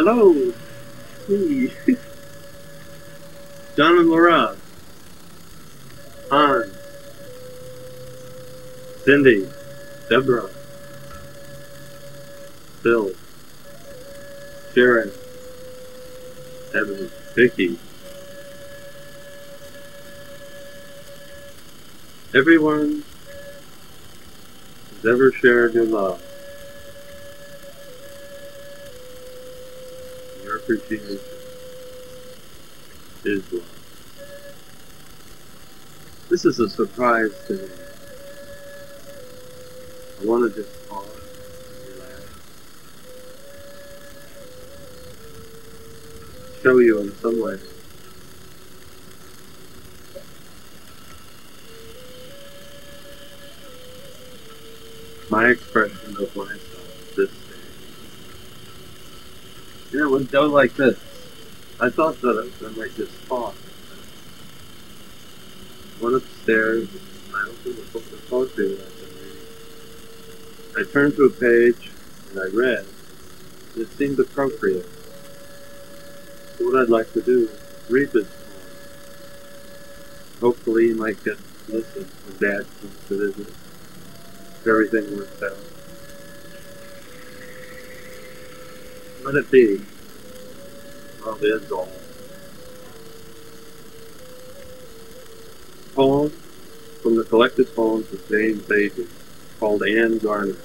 Hello! Me! John and Laura, Han, Cindy, Deborah, Bill, Sharon, Evan, Vicky. Everyone who's ever shared your love, your appreciation is love. This is a surprise to me. I want to just pause and relax. Show you in some way. My expression of myself this day. It would go like this. I thought that I might just pause. Went upstairs, and I opened the book of poetry that I've been reading. I turned to a page, and I read. It seemed appropriate. So what I'd like to do is read this poem. Hopefully you might get to listen when Dad comes to visit. If everything works out. Let it be. Love is all. Poem from the collected poems of James Beatty, called Anne Garner.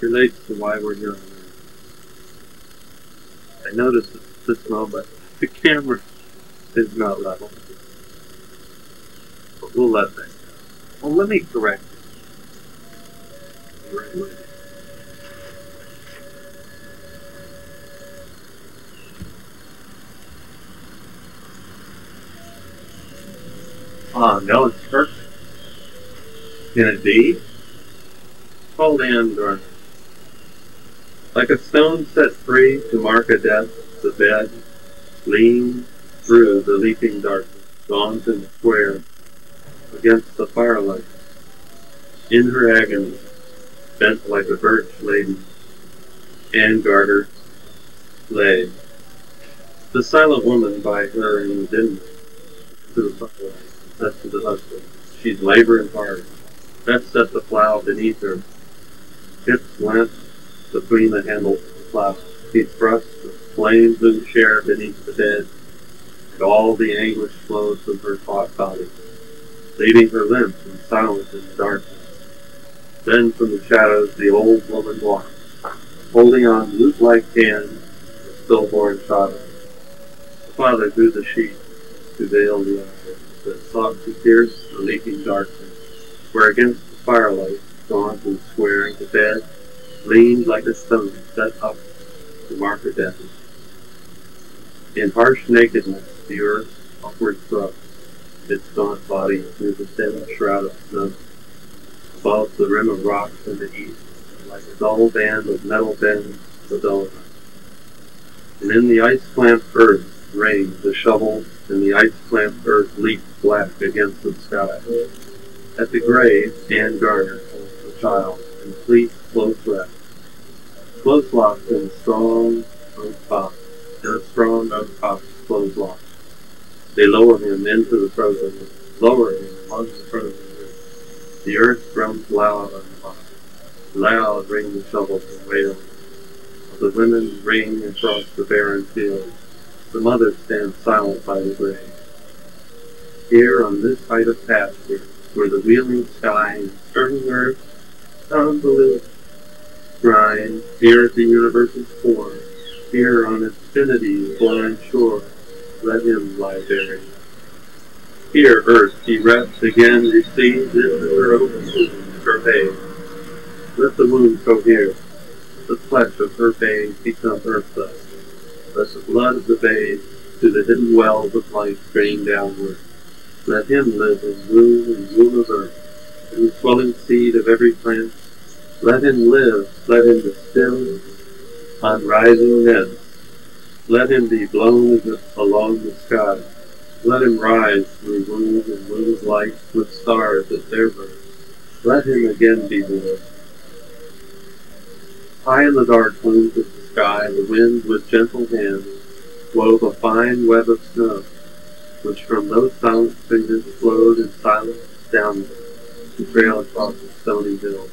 Relates to why we're here on Earth. I noticed at this moment the camera is not level. But we'll let that go. Well, let me correct it. Right away. Ah, no, it's perfect. Can it be? Called Anne Garner. Like a stone set free to mark a death, the bed leaned through the leaping darkness, gaunt and square, against the firelight. In her agony, bent like a birch lady, Anne Garner lay. The silent woman by her in the dimness, to the firelight, said to the husband, "She's laboring hard. Best set the plow beneath her." Hips went between the handles of the plow. He thrust the flame blue chair beneath the bed, and all the anguish flowed from her taut body, leaving her limp and silent in the darkness. Then from the shadows the old woman walked, holding on lute-like hands the stillborn child. The father drew the sheet to veil the eyes that sought to pierce the leaping darkness, where against the firelight, gaunt and square, the bed leaned like a stone set up to mark her death. In harsh nakedness the earth upward thrust its gaunt body through the thin shroud of snow. Above the rim of rocks in the east, like a dull band of metal bends the Dolomite. And in the ice-clamped earth rained the shovel, and the ice-clamped earth leaped black against the sky. At the grave, Anne Garner holds the child in complete close rest, close locked in a strong oak box, close locked. They lower him into the frozen earth, lower him on the frozen earth. The earth drums loud on the box. Loud ring the shovels and wails. The women ring across the barren fields. The mothers stand silent by the grave. Here on this height of pasture, where the wheeling sky and turning earth sound the lips grind, here at the universe's core, here on infinity's blind shore, let him lie buried. Here earth he rests again, receives into her open womb, her babe. Let the womb cohere, the flesh of her babe become earth dust. Let the blood of the babe to the hidden wells of life drain downward. Let him live in womb of earth, in the swelling seed of every plant. Let him live, let him distill on rising nets. Let him be blown along the sky. Let him rise through womb and womb of light with stars at their birth. Let him again be born. High in the dark blue of the sky, the wind with gentle hand wove a fine web of snow, which from those silent fingers flowed in silence downward to trail across the stony hill,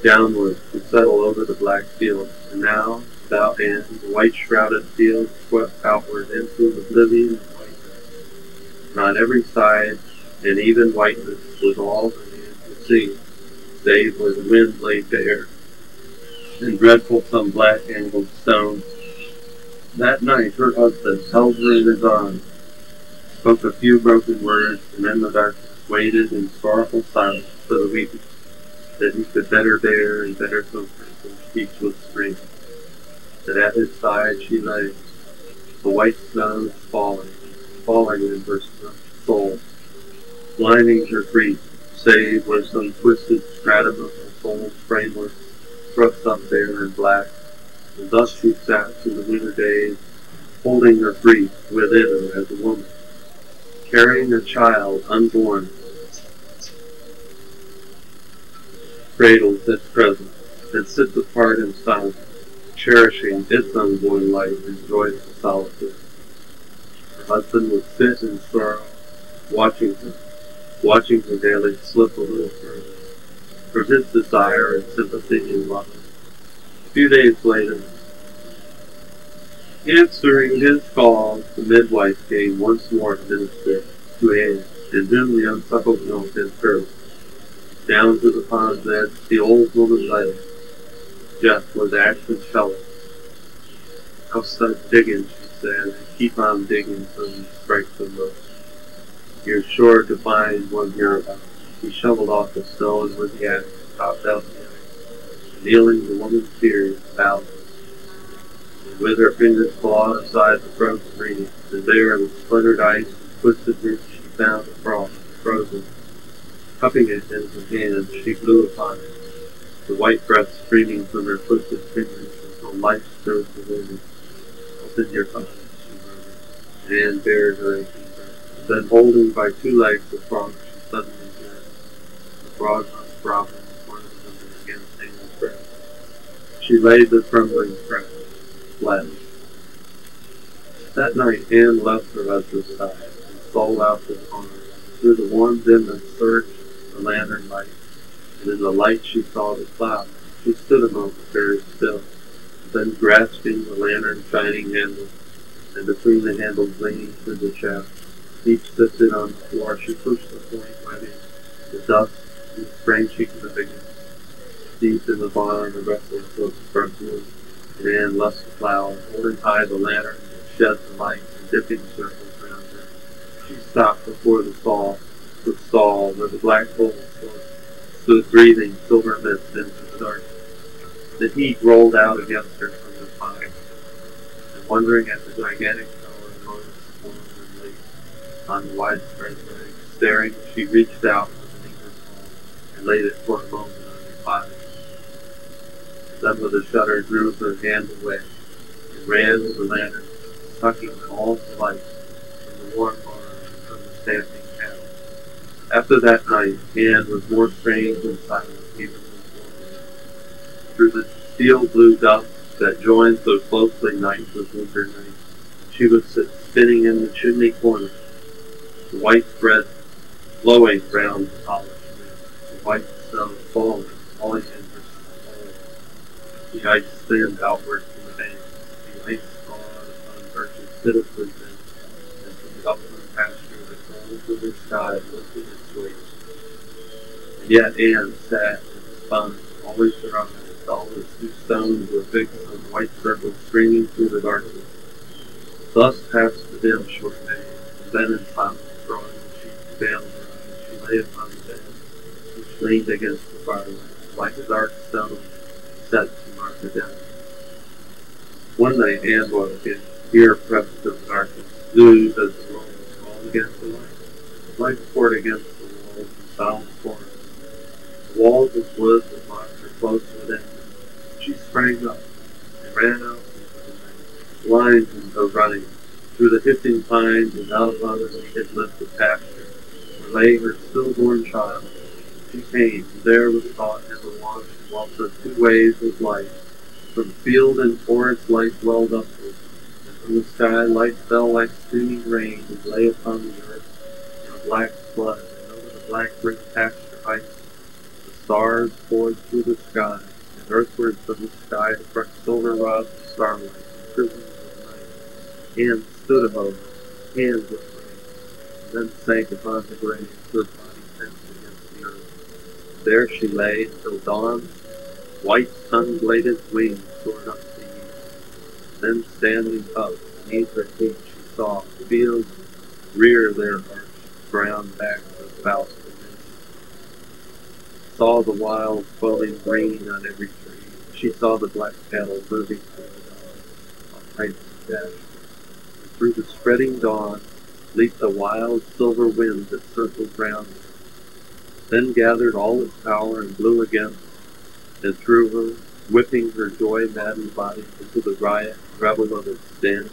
downward to settle over the black fields, and now, without end, the white-shrouded fields swept outward into oblivion and whiteness, and on every side an even whiteness was all the hand could see, save where the wind laid bare, in dreadful some black angled stone. That night her husband held her in his arms, spoke a few broken words, and in the darkness waited in sorrowful silence for the weeping, that he could better bear and better comfort when speech was spring. That at his side she lay, the white snows falling, falling in her soul, blinding her grief, save where some twisted stratum of her soul's framework thrust up bare and black, and thus she sat through the winter days, holding her grief within her as a woman, carrying a child unborn, cradles its presence, and sits apart in silence, cherishing its unborn life in joyful solitude. Her husband would sit in sorrow, watching her daily slip a little further, from his desire and sympathy and love. A few days later, answering his call, the midwife came once more to minister to Anne, and whom the unsuckled milk had cursed. Down to the pond's edge, the old woman lay, just where the ashen fell. "I'll start digging," she said, "and keep on digging till you strike the road. You're sure to find one hereabouts." He shoveled off the stone with the axe, chopped out the iron, kneeling the woman's tears bowed. And with her fingers clawed aside the frozen reeds, and there in the splintered ice and twisted roots she found a frog, frozen. Cupping it in her hand, she blew upon it, the white breath streaming from her twisted fingers until life stirred the wind. "Open your eyes," she murmured, and bared her aching breast. Then, holding by two legs the frog, she suddenly jerked. The frog hung throbbing in one of them against Anne's breast. She laid the trembling breast flat. That night, Anne left her husband's side and stole out to the barn. Through the warm dimness surged the lantern light, and in the light she saw the cloud. She stood a moment very still, then grasping the lantern's shining handle, and between the handles leaning through the shaft, each sifted on the floor, she pushed the point webbing, the dust, and sprang she to the biggest. Deep in the barn, the restless hooks burnt blue, and Anne left the plow, holding high the lantern that shed the light in dipping circles round her. She stopped before the stall where the black bull stood breathing silver mist into the darkness. The heat rolled out against her from the pine, and wondering at the gigantic tower enormous form and leaf on the widespread legs, staring, she reached out beneath her palm and laid it for a moment on her body. Then with a shudder drew her hand away and ran to the lantern, sucking all the light from the warm barn and from the stamping cattle. After that night, Anne was more strange and silent even than formerly. Through the steel blue dusk that joined so closely night with winter night, she would sit spinning in the chimney corner, the white bread flowing round the polished roof, the white snow falling in her soul. The ice thinned outward from the bank, the ice gone upon birches pitifully thin, and from the upland pasture the cold winter sky lifted its waist. And yet Anne sat and spun, always her eyes, always two stones were fixed on white circles streaming through the darkness. Thus passed the dim short day, and then in silence, drawing the sheet veiled her eyes, she lay upon the bed, which leaned against the firelight, like a dark stone set to mark the death. One night Anne woke in, ear pressed to the darkness, blues as the roll was called against the light. Light poured against the walls in sound forest. The walls of wood that locked her close within her. She sprang up and ran out into the night, blind from her running, through the hissing pines and out upon the naked lift of pasture, where lay her stillborn child. She came, and there was thought never washed, whilst her two waves of light From field and forest light welled upward, and from the sky light fell like streaming rain and lay upon the earth in a black flood, and over the black brick pasture heights the stars poured through the sky, and earthward from the sky struck silver rods of starlight and prisms of night. Hands stood above her, hands with rain, and then sank upon the grave, her body tensed against the earth. There she lay until dawn. White sun-bladed wings soared up to the east. Then standing up, beneath her feet, she saw fields rear their arched brown backs about the wind. Saw the wild swelling green on every tree. She saw the black cattle moving through the dawn on heights of pasture. And through the spreading dawn leaped the wild silver wind that circled round her, then gathered all its power and blew again, and threw her, whipping her joy-maddened body into the riot revel of its dance.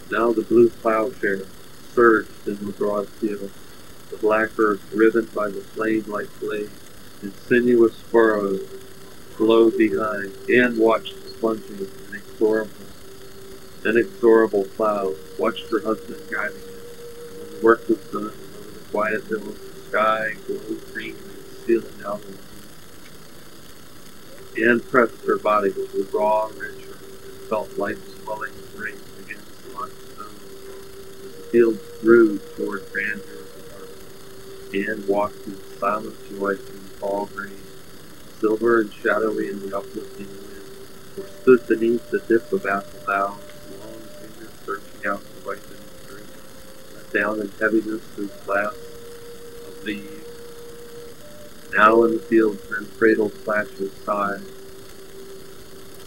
Now the blue plowshare surged in the broad field, the black earth riven by the flame-like blade, and sinuous furrows glowed behind. Anne watched the plunging, inexorable plow, watched her husband guiding it. And when the work was done, over the quiet hills, the sky glowed green and stealing out of Anne pressed her body to the raw, rich earth and felt life swelling rings against the hot stones. As the fields grew toward grandeur of the earth, Anne walked in silent joy through the fall rain, silver and shadowy in the uplifting wind, or stood beneath the dip of apple boughs, long fingers searching out the ripening fruit, let down in heaviness through clasps of leaves. Now in the fields then cradled flashes sighed,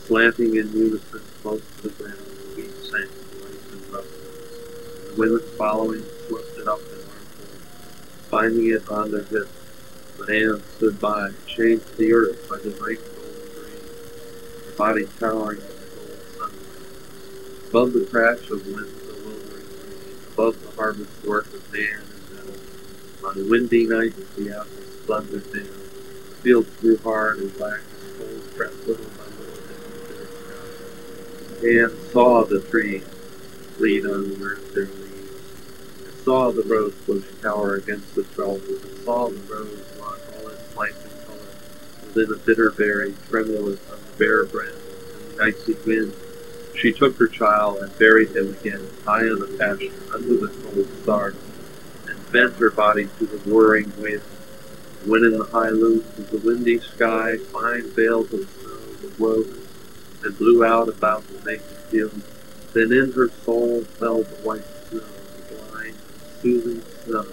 slanting in unison close to the ground, the wheat sank white and rusty. The women following swept it up in armfuls, finding it on their hips. But Anne stood by, chained to the earth by the bright golden green, her body towering in the gold sunlight. Above the crash of winds bewildering rain, above the harvest work of man and metal, on windy nights the apples thundered down. The fields grew hard and black as coal crept little by little into the bitter sky. Anne saw the trees lead unward their leaves, and saw the rose bush cower against the trellis, and saw the rose lock all its life and color within a bitter berry tremulous on the bare branch and the icy wind. She took her child and buried him again high in the pasture under the cold stars, and bent her body to the whirring wind. When in the high loops of the windy sky fine veils of snow were woven and blew out about the naked fields, then in her soul fell the white snow, the blind, soothing snow.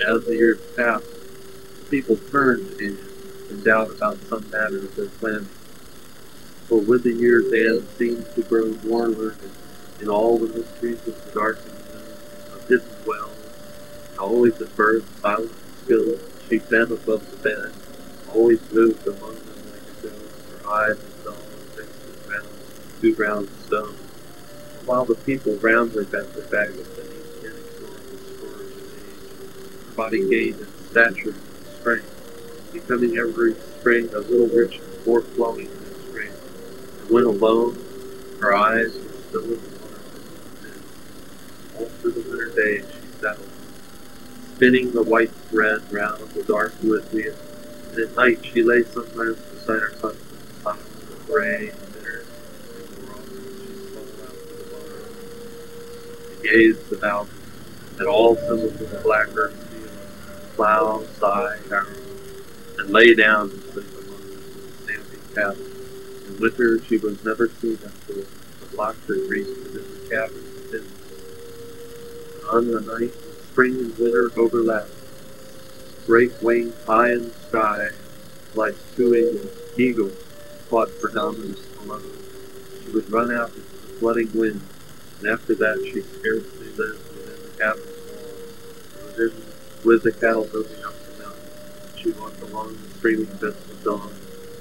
As the years passed, the people turned to Anne in doubt about some matter of their planning. For with the years Anne seemed to grow more learned in all the mysteries of the darkened zone, of hidden wells, and always at birth silent. She bent above the bed, always moved among them like a ghost, her eyes as dull and fixed as two round stones, while the people round her bent their backs beneath the inexorable scourge of age. Her body gained in stature and strength, becoming every spring a little richer, more flowing in its strength. And when alone, her eyes were still as the water beneath the mist. All through the winter days she settled, spinning the white thread round the dark wood wheel, and at night she lay sometimes beside her husband, silent and gray and bitter, and more often she stole out to the barn, and gazed about at all symbols of the black earth field, plow, scythe, harrow, and lay down to sleep among them with the stamping cattle. In winter she was never seen afterward, but locked her grief within the cabin within. On the night spring and winter overlapped, great wings high in the sky, like two eagles fought for dominance alone. She would run out into the flooding wind, and after that she scarcely lived within the cabin's walls. With the cattle moving up the mountain, she walked along the streaming bits of dawn,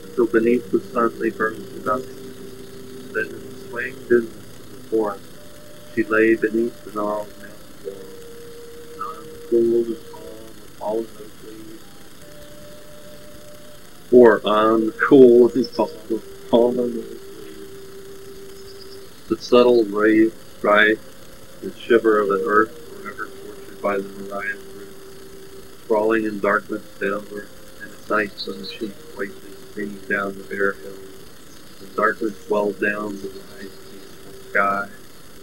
until beneath the sun they burned to nothing. Then in the swaying dimness of the forest, she lay beneath the gnarled mountain wall, cool and calm of all of those leaves, or on the cool and calm fallen, the subtle ray, bright, the shiver of an earth forever tortured by the Mariah roots, crawling in darkness downward, and at night when the sheep whitely streaming down the bare hill, the darkness welled down the wide peaceful sky,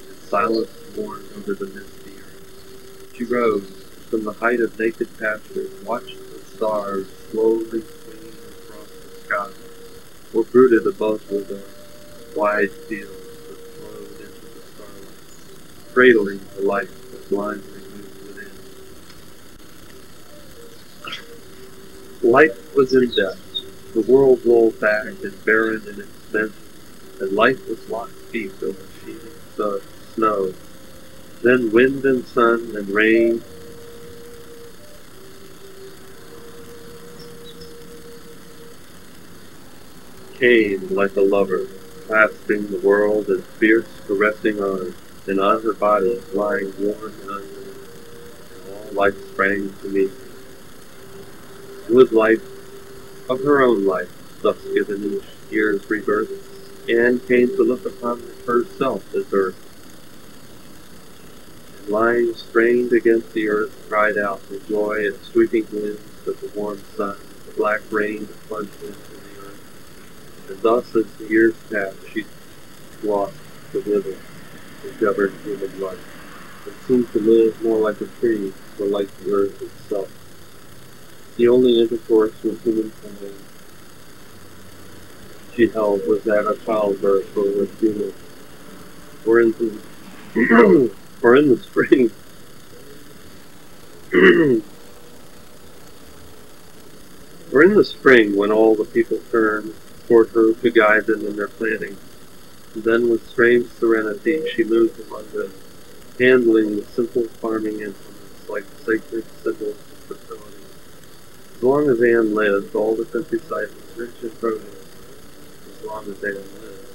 and silence mourned over the misty earth. She rose from the height of naked pastures, watched the stars slowly swinging across the sky, or brooded above the wide fields that flowed into the starlight, cradling the life that blindly moved within. Life was in death. The world rolled back and barren in its mention, and life was locked deep over sheeting snow. Then wind and sun and rain came like a lover, clasping the world in fierce, caressing arms, and on her body, lying warm and unmoved, and all life sprang to meet her. With life of her own life, thus given each year's rebirth, Anne came to look upon herself as earth, and lying strained against the earth, cried out with joy at sweeping winds of the warm sun, the black rain that plunged into the earth. And thus, as the years passed, she lost the wither that governed human life, and seemed to live more like a tree or like the earth itself. The only intercourse with humankind she held was that of childbirth or with humans, or in the, or in the spring, or in the spring when all the people turned toward her to guide them in their planting. And then with strange serenity she moved among them, handling the simple farming implements like sacred symbols of fertility. As long as Anne lived, all the countryside was rich in produce. As long as Anne lived,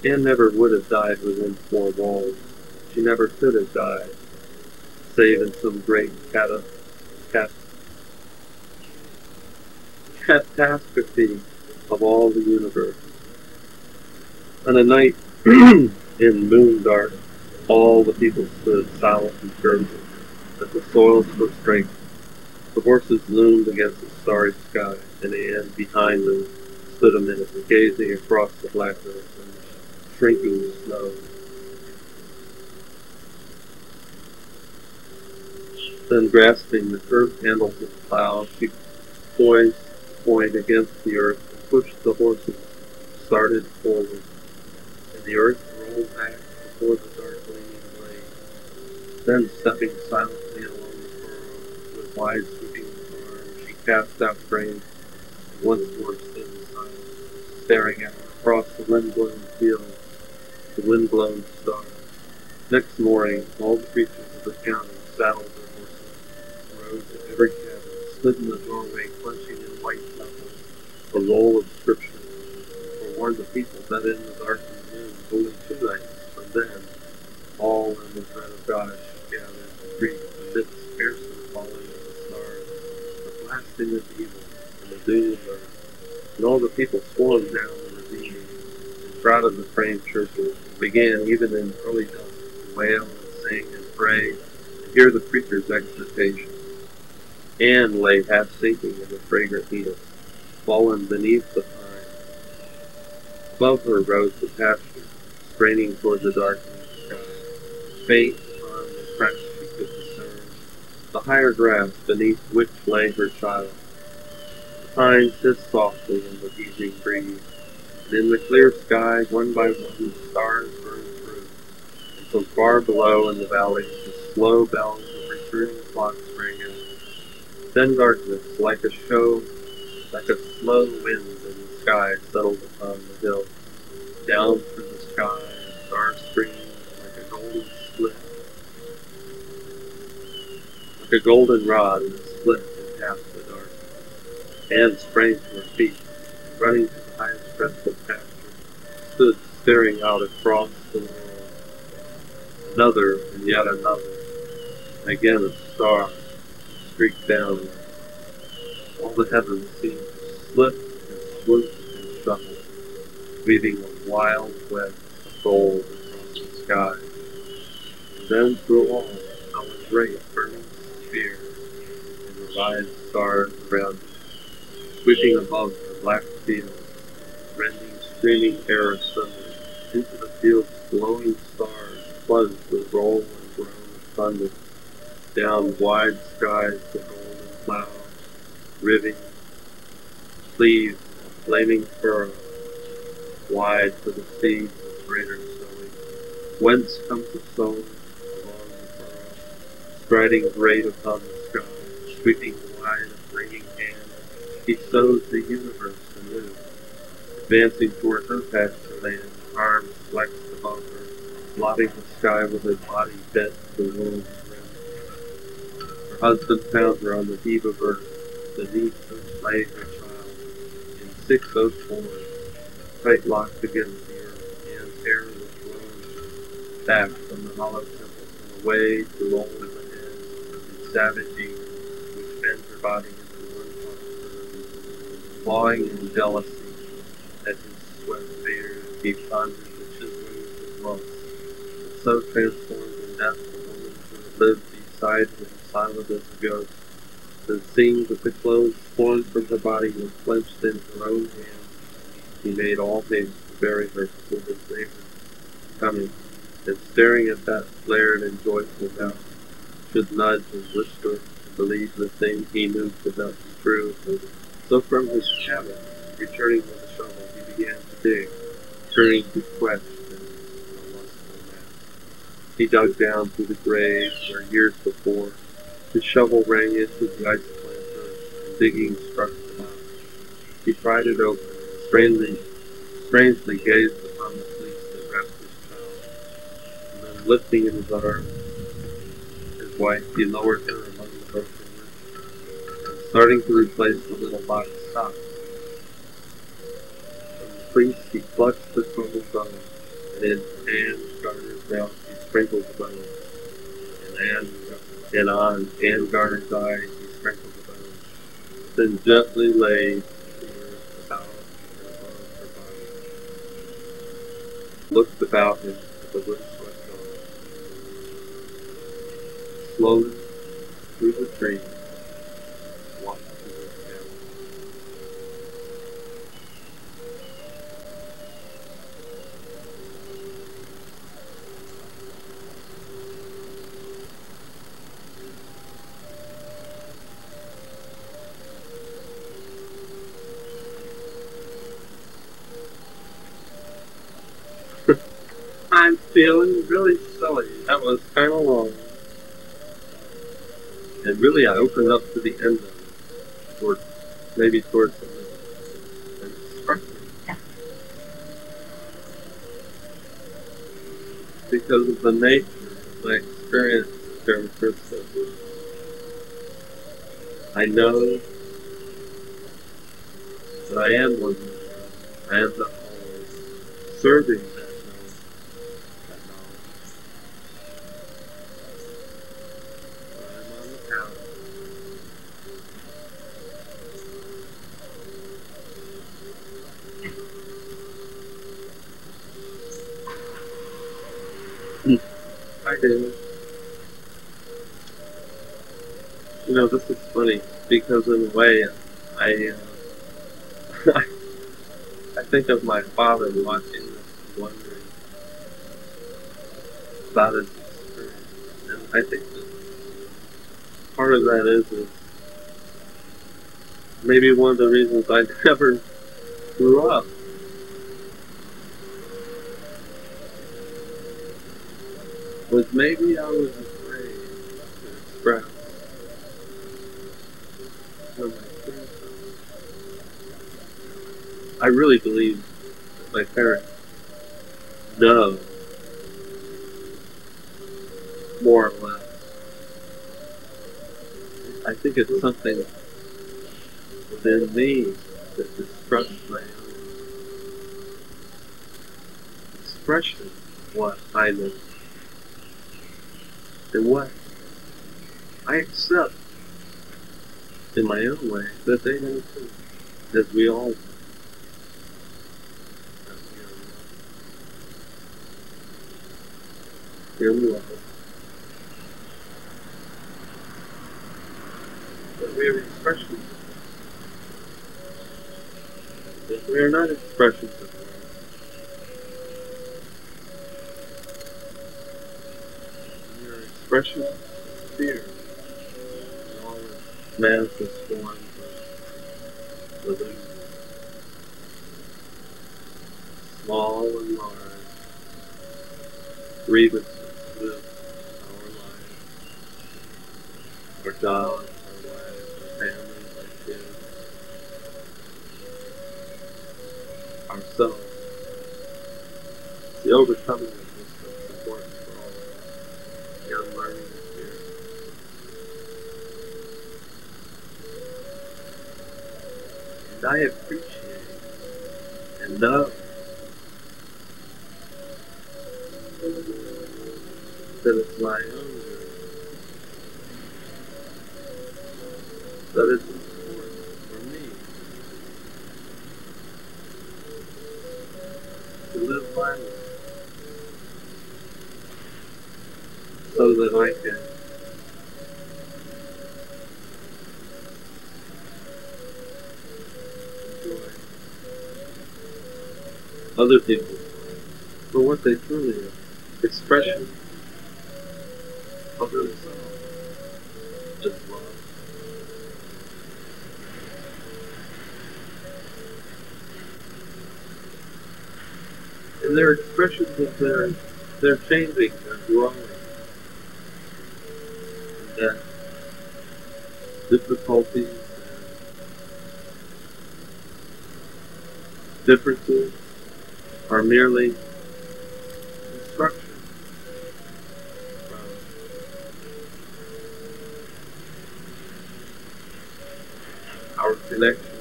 Anne never would have died within four walls. She never could have died, save in some great catastrophe of all the universe. On a night in moon dark, all the people stood silent and frozen, as the soils were straight. The horses loomed against the starry sky, and Anne, behind them, stood a minute, gazing across the black earth and the shrinking snow. Then, grasping the curved handles of the plow, she poised the point against the earth and pushed the horses, started forward, and the earth rolled back before the dark gleaming blade. Then, stepping silently along the furrow with wide sweeping arms, she cast out grain and once more stood in silence, staring out across the wind-blown fields, the wind-blown stars. Next morning, all the creatures of the county saddled their horses, rode to every cabin, stood in the doorway, clenching in white knuckles a roll of scripture, or warned the people that in the darkened noon, only 2 nights from then, all in the dread of God should gather to greet amidst scarcely falling of the stars, the blasting of evil, and the doom of earth. And all the people swarmed down the ravine, and crowded the framed churches, and began, even in early dawn, to wail and sing and pray, and hear the preacher's exhortation. Anne lay half sinking in the fragrant needles, fallen beneath the pine. Above her rose the pasture, straining toward the darkening sky. Faint on the crest she could discern the higher grass beneath which lay her child. The pines hissed softly in the evening breeze, and in the clear sky, one by one, the stars burned through, and from far below in the valleys, the slow bells of returning flocks rang out. Then darkness, like a slow wind in the sky, settled upon the hill. Down through the sky, a star streamed like a golden split, like a golden rod that split and passed the dark. Anne sprang to her feet, and running to the highest crest of pasture, stood staring out across the world. Another and yet another. Again a star streaked down. All the heavens seemed to slip and swoop and shuffle. weaving a wild web of gold across the sky. And then through all, how a great burning sphere and revived stars around it, sweeping above the black field, rending streaming air asunder. Into the field's glowing stars plunged the roll and groan of thunder. Down wide skies the golden clouds, riving, cleaved, a flaming furrow, wide for the seeds of greater sowing. Whence comes the soul along the furrow, striding great upon the sky, sweeping wide a ringing hand, he sows the universe anew. Advancing toward her patch of land, arms flexed above her, blotting the sky with her body bent to the world's rim. Her husband found her on the heave of earth, beneath whose lay her child, in 604, tight locked against the earth, and air was blown back from the hollow temple and away to roll in the head in savage eagles, which bent her body into one posture, clawing in jealousy at his sweat beard, he pondered the chiseling of his loss. And so transformed in death, the woman who lived beside him, silent as a ghost, then seeing that the clothes torn from her body were clenched in her own hands, he made all haste to bury her before his neighbor coming, and staring at that flared and joyful doubt, should nudge and whisper to believe the thing he knew could not be true. So from his cabin, returning with a shovel, he began to dig, turning to quest in a lustful mass. He dug down through the grave where years before his shovel rang into the ice-plant earth, and digging struck the mound. He pried it open, and strangely gazed upon the fleece that wrapped his child, and then lifting in his arms his wife, he lowered her among the broken roots, and starting to replace the little box stock. Priest, he clutched the crumbled bone, and in Anne Garner's mouth he sprinkled the bone, and on Anne Garner's eyes he sprinkled the bone, then gently laid the earth about and above her body, looked about him at the wind swept dawn, slowly through the trees, walked to his cabin. I'm feeling really silly. That was kind of long. And really, I opened up to the end of it, maybe towards the middle. And it struck me. Because of the nature of my experience with Jeremy Christie. I know that I am one. I am not always serving that knowledge. I'm on the path. I do. You know, this is funny because in a way, I I think of my father watching this, wondering about his experience, and I think that part of that is maybe one of the reasons I never grew up. Was maybe I was afraid to express what my feelings are. I really believe that my parents know more or less. I think it's something within me that distrusts my own expression of what I know and what I accept in my own way that they know too, as we all do. in love, that we are expressions of that we are not expressions of love. We are expressions of fear in all its manifest forms of illusion, small and large, grievances with our lives, our jobs, our wives, our families, our kids, ourselves. The overcoming of this is important for all of us. The unlearning of fear. And I appreciate and know that it's my own journey, that it's important for me to live my life so that I can enjoy other people's lives for what they truly are. Expression of themselves as love. And their expressions of they're changing, they're growing, and that difficulties and differences are merely instruction from our connection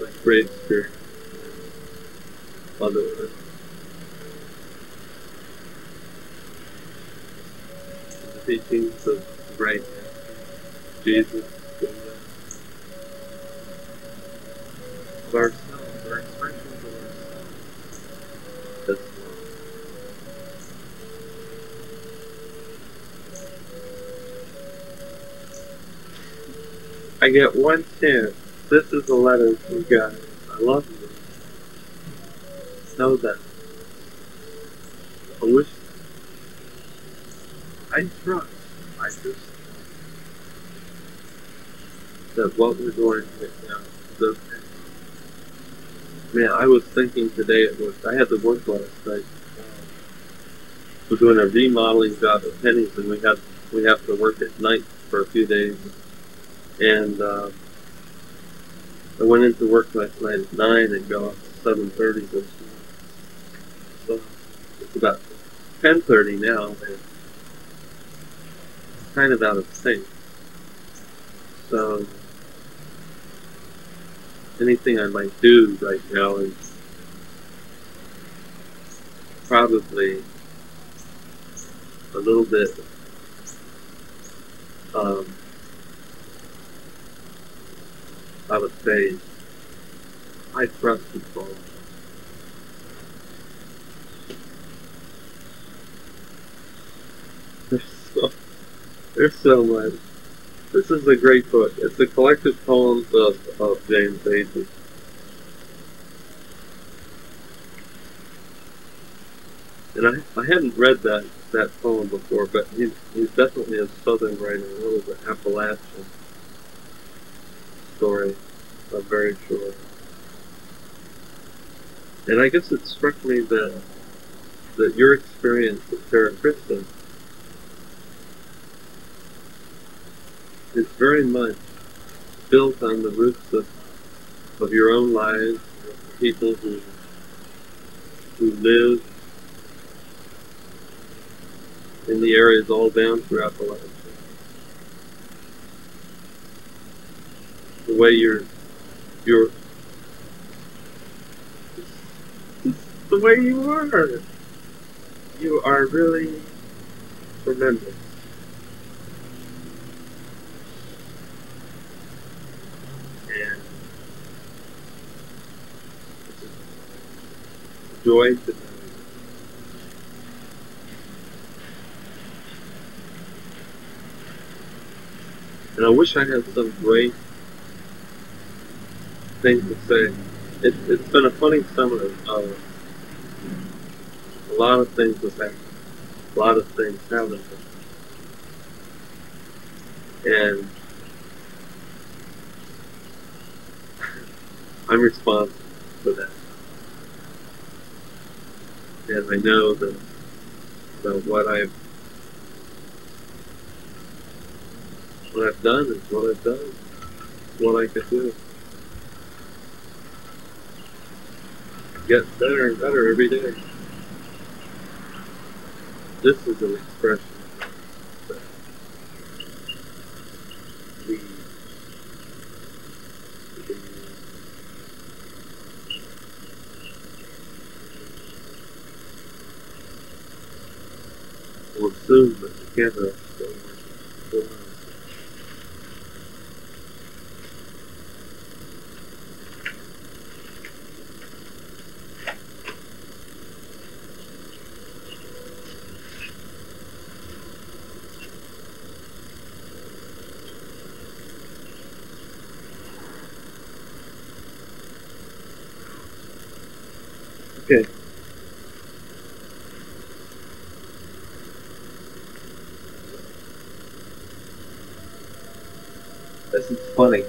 with Great Spirit, Mother Earth, and the teachings of the Great Master, Jesus, Buddha, of ourselves, our expressions of ourselves. That's love. I get one chance. This is a letter from God. I love you. Know that. I wish I trust. I just that what we're doing right now is okay. Man, I was thinking today at work. I had to work last night. We're doing a remodeling job at Penny's, and we have to work at night for a few days. And I went into work last night at 9 and got off at 7:30 this morning. So it's about 10:30 now, and it's kind of out of sync. So anything I might do right now is probably a little bit I would say I trust people. There's so, there's so much. This is a great book. It's a collected poems of James Agee. And I hadn't read that poem before, but he's definitely a southern writer, a little bit Appalachian story, I'm very sure. And I guess it struck me that your experience with Terra Christa is very much built on the roots of your own lives, of people who live in the areas all down through Appalachia. The way you're the way you are really tremendous. And it's a joy to know you. And I wish I had some great thing to say. It's been a funny summer. A lot of things have happened. A lot of things haven't happened. And I'm responsible for that. And I know that what I've done is what I've done. What I could do. Get better and better every day. This is an expression that we will assume that together okay. This is funny.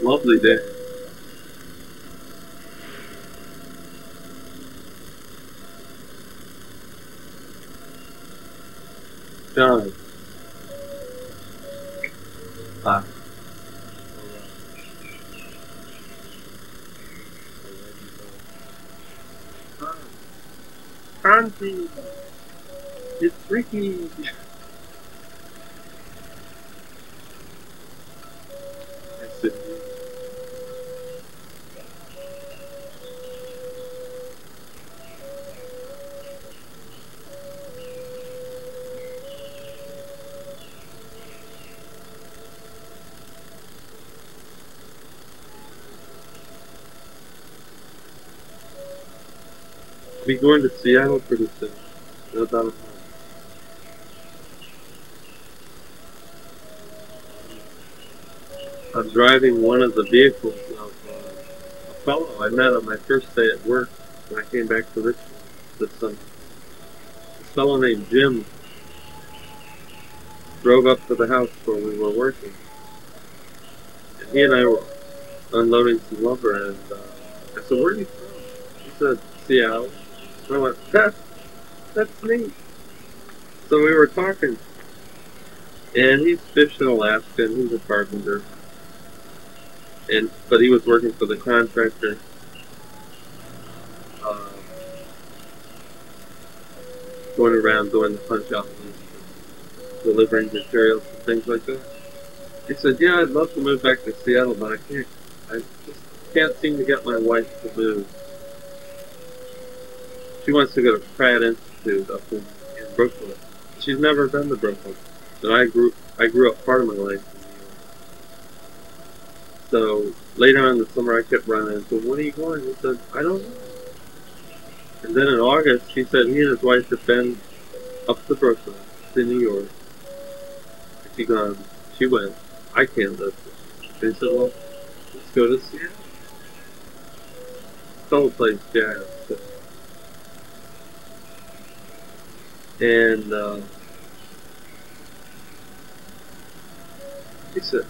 Lovely day. John. Hi. Auntie, it's Ricky. I said, I'll be going to Seattle pretty soon. In about a month. I'm driving one of the vehicles of a fellow I met on my first day at work when I came back to Richmond this summer. This fellow named Jim drove up to the house where we were working. And he and I were unloading some lumber, and I said, "Where are you from?" He said, "Seattle." And I went, that's neat. So we were talking, and he's fished in Alaska, and he's a carpenter. But he was working for the contractor, going around doing the punch out lists, delivering materials and things like that. He said, "Yeah, I'd love to move back to Seattle, but I can't. I just can't seem to get my wife to move. She wants to go to Pratt Institute up in Brooklyn. She's never been to Brooklyn, and I grew up part of my life in New York. So later on in the summer, I kept running into him. When are you going?" He said, "I don't know." And then in August, he said he and his wife had been up to Brooklyn, to New York, She gone. She went. I can't live. They said, well, let's go to Seattle. Soul plays jazz. And she said,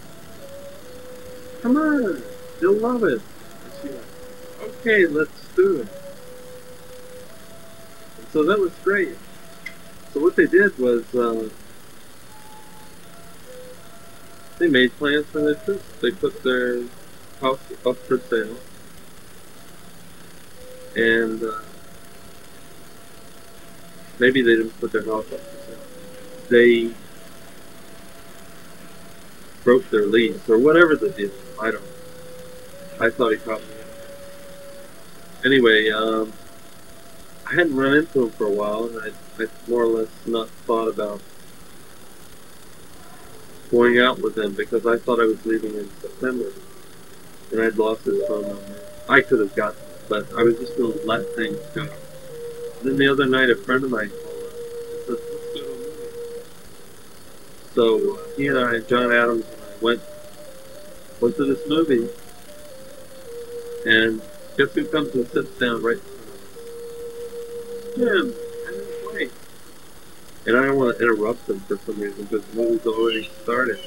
come on, you'll love it. And she went, okay, let's do it. And so that was great. So what they did was they made plans for their trip. They put their house up for sale. And maybe they didn't put their house up for sale. They broke their lease or whatever they did. I don't know. I thought he probably had. Anyway, I hadn't run into him for a while, and I more or less not thought about going out with him because I thought I was leaving in September, and I'd lost his phone number. I could have gotten it, but I was just going to let things go. And then the other night, a friend of mine called up and said, let's go to a movie. So he and I, John Adams and I, went to this movie, and guess who comes and sits down right in front of us? Jim, I didn't wait. And I don't want to interrupt them for some reason because the movie's already started.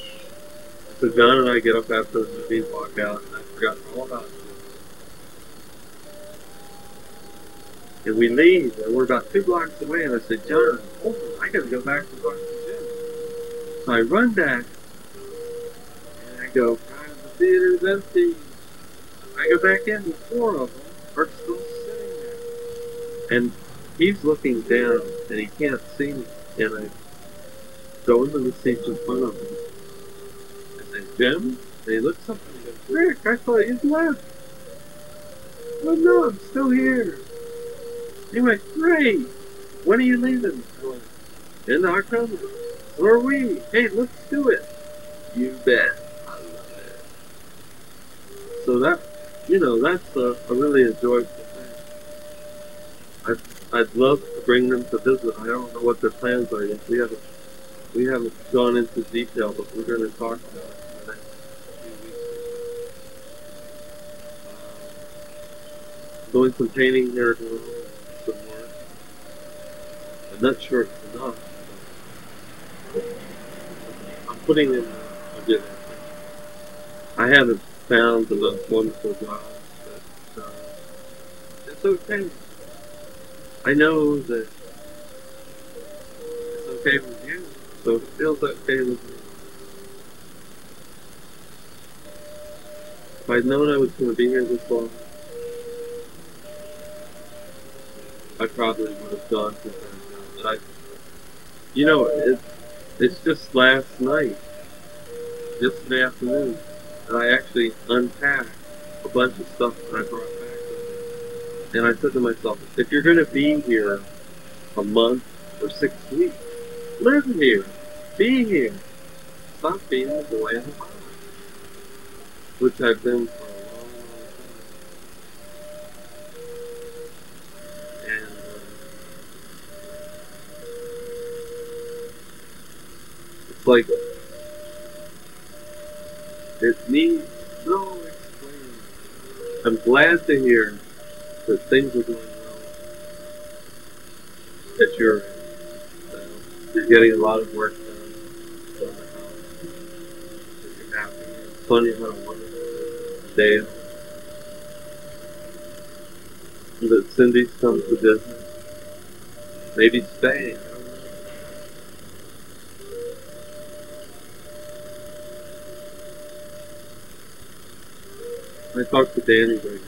So John and I get up after the movie and walk out, and I forgot all about it. And we leave, and we're about 2 blocks away, and I said, John, hold on, I gotta go back to talk to Jim. So I run back, and I go, God, the theater's empty. I go back in, the 4 of them are still sitting there. And he's looking down, and he can't see me. And I go into the seats in front of him. I say, Jim? And he looks up and he goes, Rick, I thought you'd left. Well, no, I'm still here. He went, great. When are you leaving? I went, in October. So are we. Hey, let's do it. You bet. I love it. So that, that's a really enjoyable thing. I'd love to bring them to visit. I don't know what their plans are yet. We haven't gone into detail, but we're going to talk about it in the next few weeks. Doing some painting here at home, some work. I'm not sure it's enough. I'm putting in a good effort. I haven't found the most wonderful jobs, but it's okay. I know that it's okay with you, so it feels okay with me. If I'd known I was going to be here this long, I probably would have gone to that. But it's just last night, yesterday afternoon, and I actually unpacked a bunch of stuff that I brought back with me. And I said to myself, if you're going to be here a month or 6 weeks, live here. Be here. Stop being the boy in the box. Which I've been for a long, long time. And it's like, it needs no explaining. I'm glad to hear that things are going well, that you're getting a lot of work done on the house, that you're happy. Sonia had a wonderful day. That Cindy's come to visit. Maybe stay. I don't know. I talk to Danny regularly.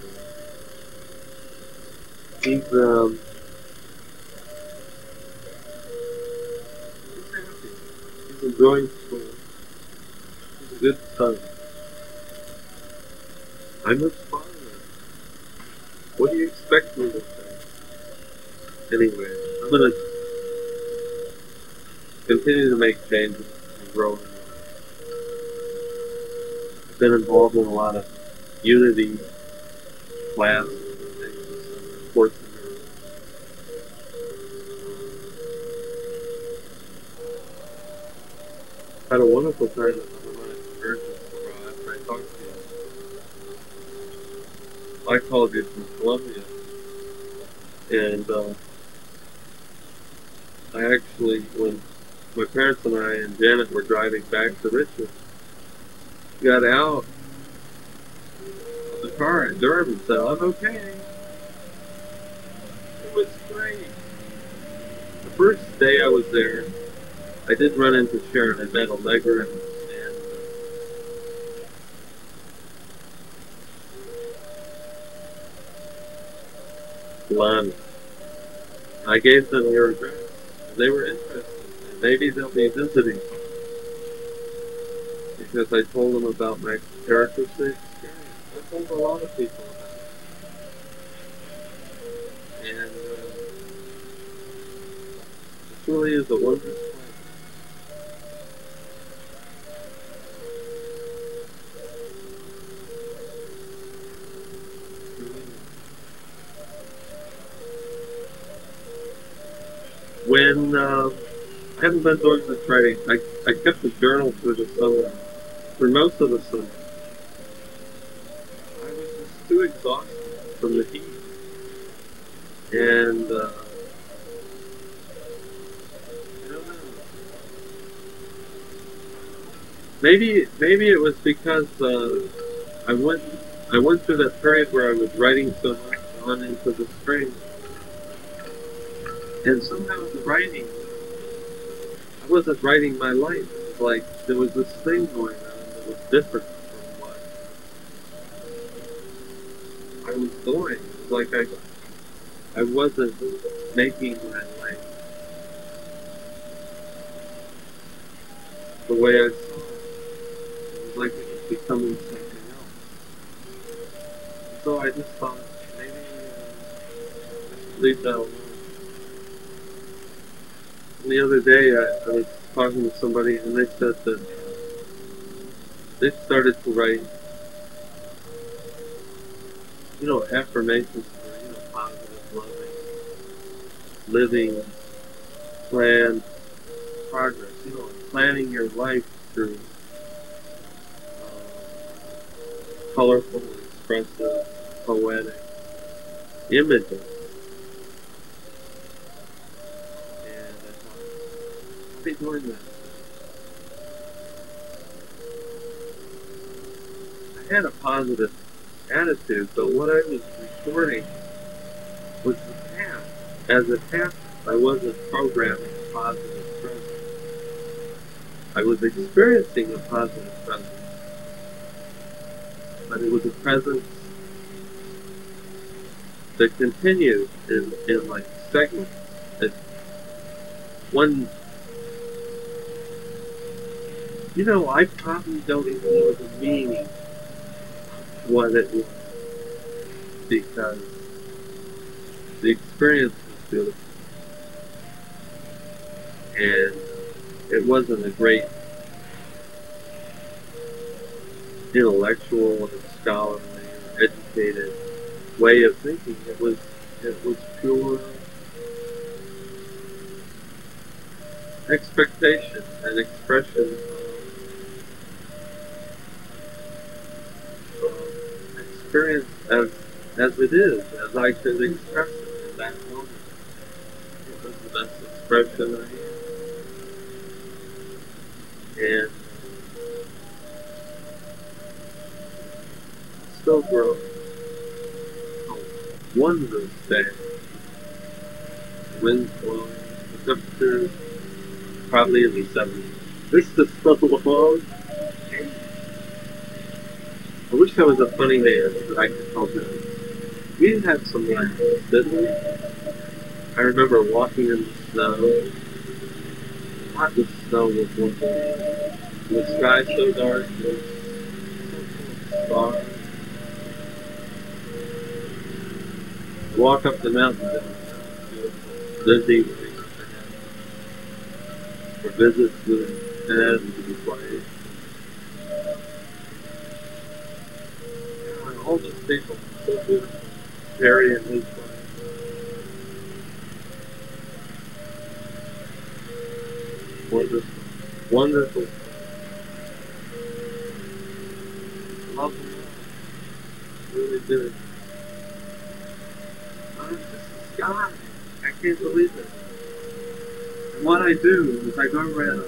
He's happy. He's enjoying school. He's a good son. I'm his father. What do you expect me to say? Anyway, I'm going to continue to make changes and grow. I've been involved in a lot of unity classes and things, sports and girls. Had a wonderful time at the Harmonic Convergence after I talked to you. I called you from Colombia, and I actually, when my parents and I and Janet were driving back to Richmond, got out of the car at Durham and said, "I'm okay." It was great. The first day I was there, I did run into Sharon. I met Allegra and Lon. I gave them your address. They were interested. And maybe they'll be visiting because I told them about my character experience. I told a lot of people about it. And this really is a wonderful place. When I haven't been doing much writing, I kept a journal through the summer. For most of the summer, I was just too exhausted from the heat. And I don't know. Maybe it was because I went through that period where I was writing so much on into the spring, and somehow the writing, I wasn't writing my life. It was like there was this thing going on that was different from what I was doing. It was like I wasn't making my life the way I saw it. It was like it was becoming something else. So I just thought maybe I should leave that alone. And the other day I was talking to somebody and they said that they started to write, affirmations for, positive, loving, living, planned progress, planning your life through colorful, expressive, poetic images. And I thought, I'll be doing that. I had a positive attitude, but what I was recording was the past. As it happened, I wasn't programming a positive present. I was experiencing a positive presence, but it was a presence that continued in like segments. It, one, I probably don't even know the meaning of what it was, because the experience was beautiful. And it wasn't a great intellectual or scholarly or educated way of thinking. It was pure expectation and expression of experience as it is, as I could express it in that moment. It was the best expression I had. And still growing. A wondrous day. Winds blowing, the temperature probably in the 70s. This is so long. I wish there was a funny man that I could tell jokes. We did have some laughs, didn't we? I remember walking in the snow. Not the snow was one thing. The sky so dark, it was so full of stars. Walk up the mountain, it was busy for visits with Dad and his wife. All those people, so beautiful. Harry and his wife. Wonderful. Wonderful. love them all. Really do. I'm just a guy. I can't believe it. And what I do is I go around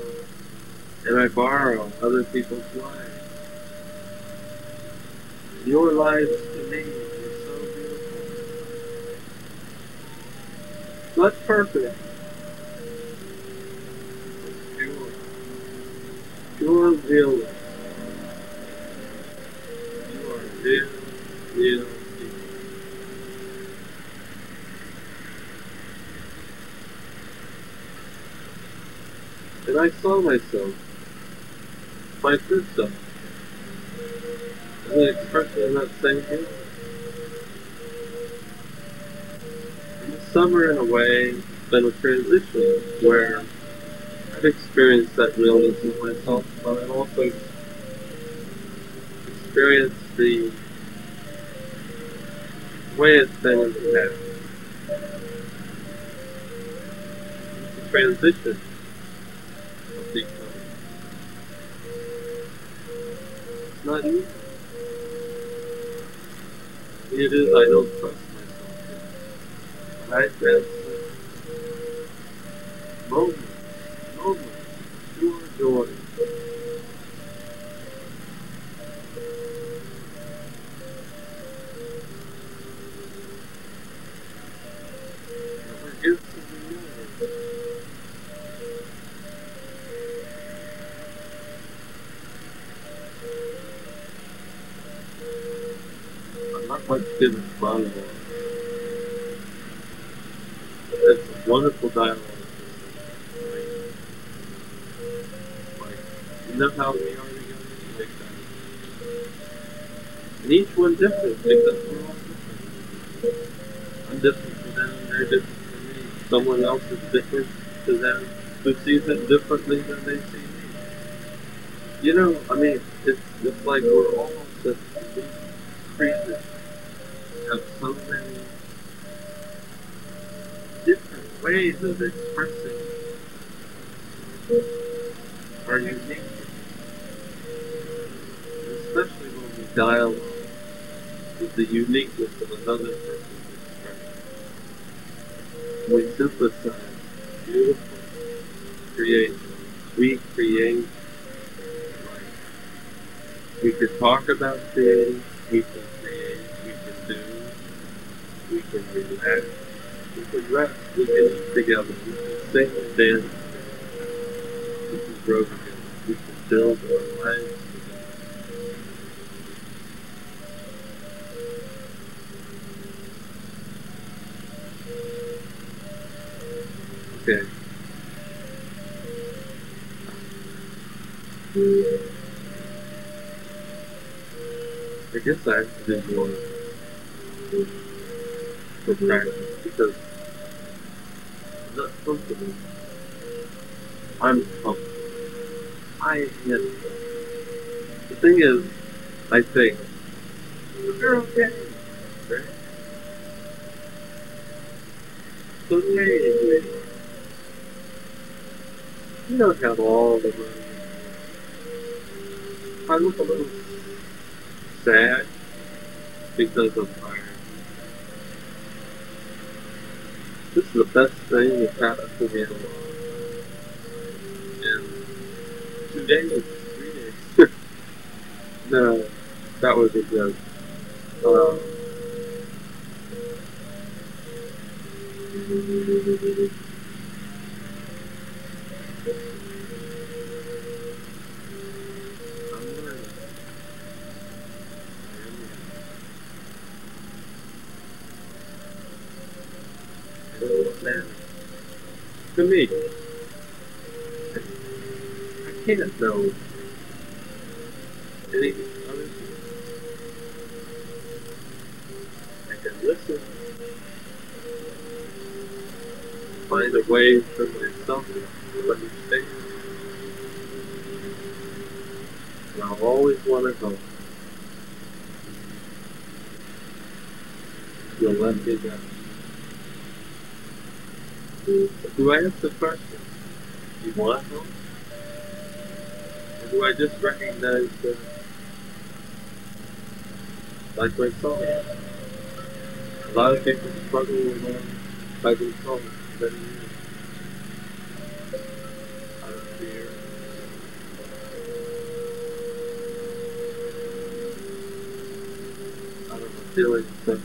and I borrow other people's lives. Your lives to me are so beautiful. Not perfect. Pure. Pure real. You are real people. And I saw myself, my true self, as an expression of that same feeling. And the summer, in a way, has been a transition where I've experienced that realness of myself, but I've also experienced the way it's been in the past. It's a transition of becoming. It's not easy. It is, I don't trust myself yet. But I've had moments, pure joy. That were gifts of the universe. I'm not much good at monologue. It's a wonderful dialogue. Like, you know how we are together? Like that. And each one different because we're all different. I'm different for them, they're different for me. Someone else is different to them who sees it differently than they see me. You know, I mean, it's like we're all just creatures. Have so many different ways of expressing our uniqueness, especially when we dialogue with the uniqueness of another person's expression. We synthesize beautiful creation. We create life. We could talk about creating, we can create, we can do, we can relax, we can rest, we can eat together, we can sing and dance, we can grow together, we can build our lives together. Okay. I guess I have to do more for practice because I'm not comfortable. I'm comfortable. I am. The thing is, I think, you're okay. Right? It's okay to be. You don't have all the money. I look a little sad because of fire. This is the best thing that's happened to me in a while. And 2 days, 3 days. No, that was a joke. Um, I'm learning. I don't know what matters. To me, I can't know anything other than I can listen, find a way for myself to understand, and I'll always want to go. You'll let me go. Do I ask the question? Do you want help? Or do I just recognize that like myself. A lot of people struggle by themselves, many years, out of fear, out of a feeling that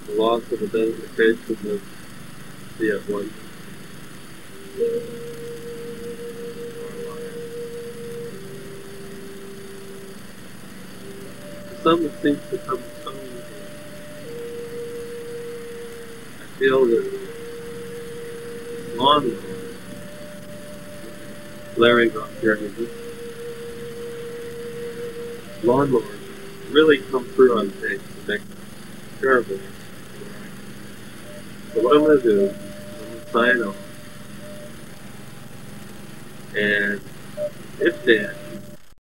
the loss of identification of the at one for some it seems to come so easy. I feel that this lawnmower flaring off your images, lawnmowers really come through on things to make sure of it. So what I'm going to do, I'm going to sign off, and if Dan